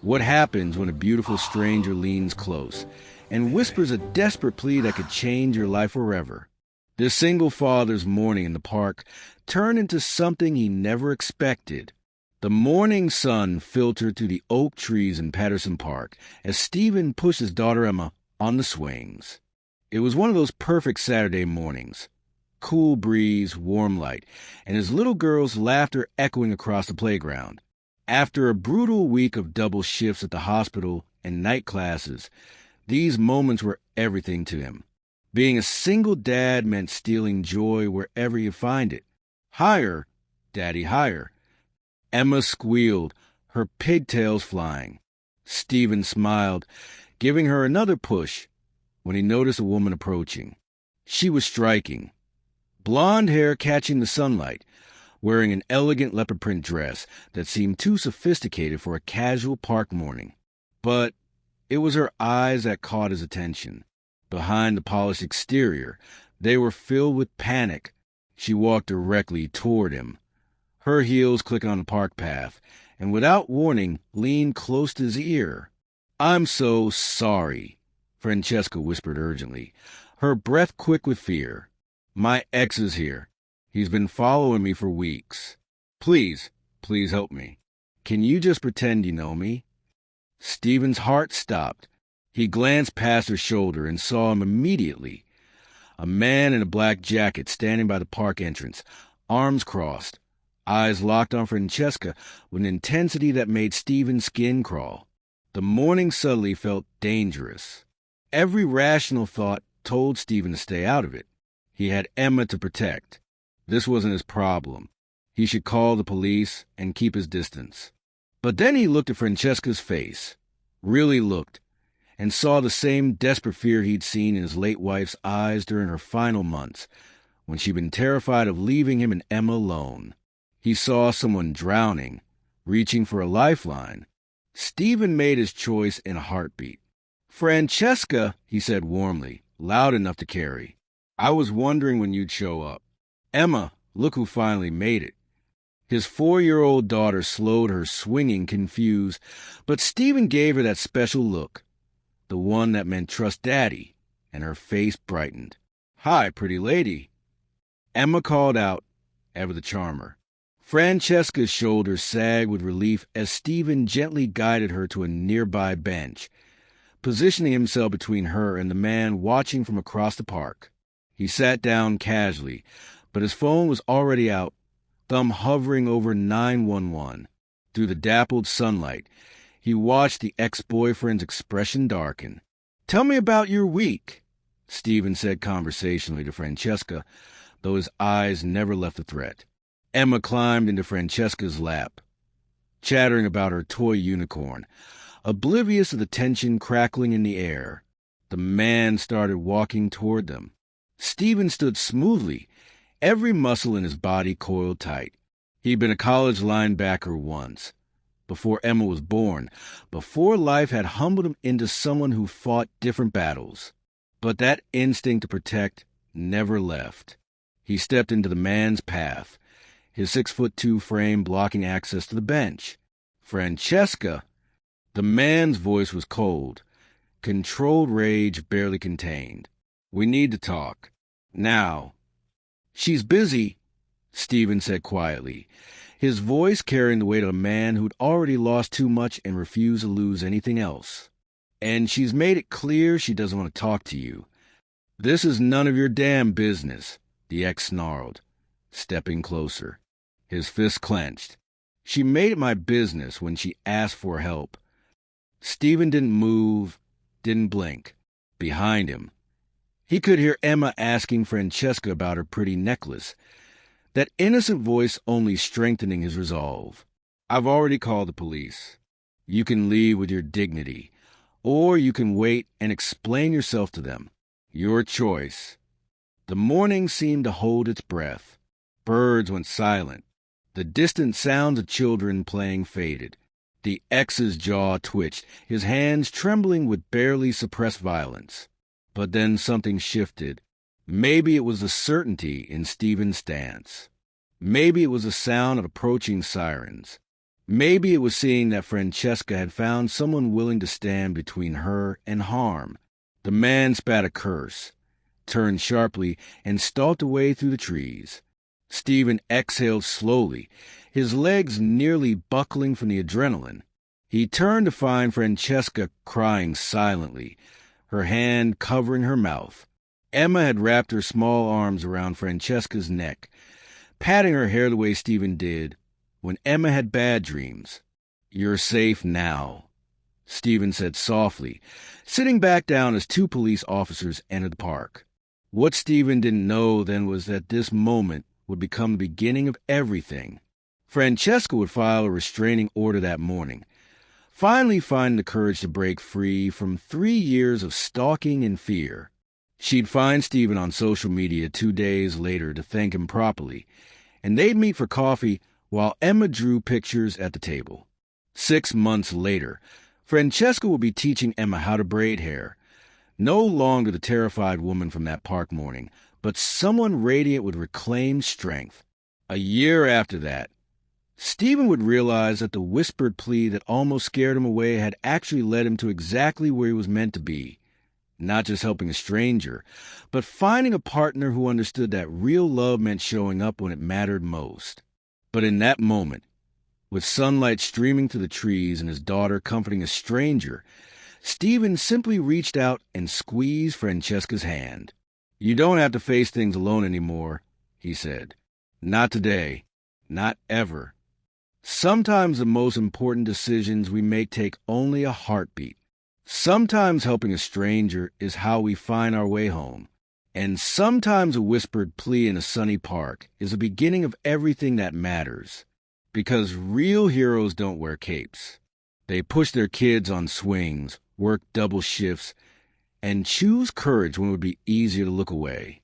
What happens when a beautiful stranger leans close and whispers a desperate plea that could change your life forever? This single father's morning in the park turned into something he never expected. The morning sun filtered through the oak trees in Patterson Park as Stephen pushed his daughter Emma on the swings. It was one of those perfect Saturday mornings. Cool breeze, warm light, and his little girl's laughter echoing across the playground. After a brutal week of double shifts at the hospital and night classes, these moments were everything to him. Being a single dad meant stealing joy wherever you find it. Higher, Daddy, higher. Emma squealed, her pigtails flying. Stephen smiled, giving her another push when he noticed a woman approaching. She was striking. Blonde hair catching the sunlight, wearing an elegant leopard print dress that seemed too sophisticated for a casual park morning. But it was her eyes that caught his attention. Behind the polished exterior, they were filled with panic. She walked directly toward him, her heels clicking on the park path, and without warning, leaned close to his ear. "I'm so sorry," Francesca whispered urgently, her breath quick with fear. "My ex is here. He's been following me for weeks. Please help me. Can you just pretend you know me?" Stephen's heart stopped. He glanced past her shoulder and saw him immediately. A man in a black jacket standing by the park entrance, arms crossed, eyes locked on Francesca with an intensity that made Stephen's skin crawl. The morning suddenly felt dangerous. Every rational thought told Stephen to stay out of it. He had Emma to protect. This wasn't his problem. He should call the police and keep his distance. But then he looked at Francesca's face, really looked, and saw the same desperate fear he'd seen in his late wife's eyes during her final months, when she'd been terrified of leaving him and Emma alone. He saw someone drowning, reaching for a lifeline. Stephen made his choice in a heartbeat. "Francesca," he said warmly, loud enough to carry. "I was wondering when you'd show up. Emma, look who finally made it." His 4-year-old daughter slowed her swinging, confused, but Stephen gave her that special look, the one that meant trust Daddy, and her face brightened. "Hi, pretty lady." Emma called out, ever the charmer. Francesca's shoulders sagged with relief as Stephen gently guided her to a nearby bench, positioning himself between her and the man watching from across the park. He sat down casually, but his phone was already out, thumb hovering over 911. Through the dappled sunlight, he watched the ex-boyfriend's expression darken. "Tell me about your week," Stephen said conversationally to Francesca, though his eyes never left the threat. Emma climbed into Francesca's lap, chattering about her toy unicorn, oblivious of the tension crackling in the air. The man started walking toward them. Stephen stood smoothly, every muscle in his body coiled tight. He'd been a college linebacker once, before Emma was born, before life had humbled him into someone who fought different battles. But that instinct to protect never left. He stepped into the man's path, his 6'2" frame blocking access to the bench. "Francesca!" The man's voice was cold, controlled rage barely contained. "We need to talk. Now." "She's busy," Stephen said quietly, his voice carrying the weight of a man who'd already lost too much and refused to lose anything else. "And she's made it clear she doesn't want to talk to you." "This is none of your damn business," the ex snarled, stepping closer, his fist clenched. "She made it my business when she asked for help." Stephen didn't move, didn't blink. Behind him, he could hear Emma asking Francesca about her pretty necklace, that innocent voice only strengthening his resolve. "I've already called the police. You can leave with your dignity, or you can wait and explain yourself to them. Your choice." The morning seemed to hold its breath. Birds went silent. The distant sounds of children playing faded. The ex's jaw twitched, his hands trembling with barely suppressed violence. But then something shifted. Maybe it was the certainty in Stephen's stance. Maybe it was the sound of approaching sirens. Maybe it was seeing that Francesca had found someone willing to stand between her and harm. The man spat a curse, turned sharply, and stalked away through the trees. Stephen exhaled slowly, his legs nearly buckling from the adrenaline. He turned to find Francesca crying silently, her hand covering her mouth. Emma had wrapped her small arms around Francesca's neck, patting her hair the way Stephen did when Emma had bad dreams. "You're safe now," Stephen said softly, sitting back down as two police officers entered the park. What Stephen didn't know then was that this moment would become the beginning of everything. Francesca would file a restraining order that morning, finally finding the courage to break free from 3 years of stalking and fear. She'd find Stephen on social media 2 days later to thank him properly, and they'd meet for coffee while Emma drew pictures at the table. 6 months later, Francesca would be teaching Emma how to braid hair. No longer the terrified woman from that park morning, but someone radiant with reclaimed strength. A year after that, Stephen would realize that the whispered plea that almost scared him away had actually led him to exactly where he was meant to be. Not just helping a stranger, but finding a partner who understood that real love meant showing up when it mattered most. But in that moment, with sunlight streaming through the trees and his daughter comforting a stranger, Stephen simply reached out and squeezed Francesca's hand. "You don't have to face things alone anymore," he said. "Not today. Not ever. Sometimes the most important decisions we make take only a heartbeat. Sometimes helping a stranger is how we find our way home. And sometimes a whispered plea in a sunny park is the beginning of everything that matters. Because real heroes don't wear capes. They push their kids on swings, work double shifts, and choose courage when it would be easier to look away."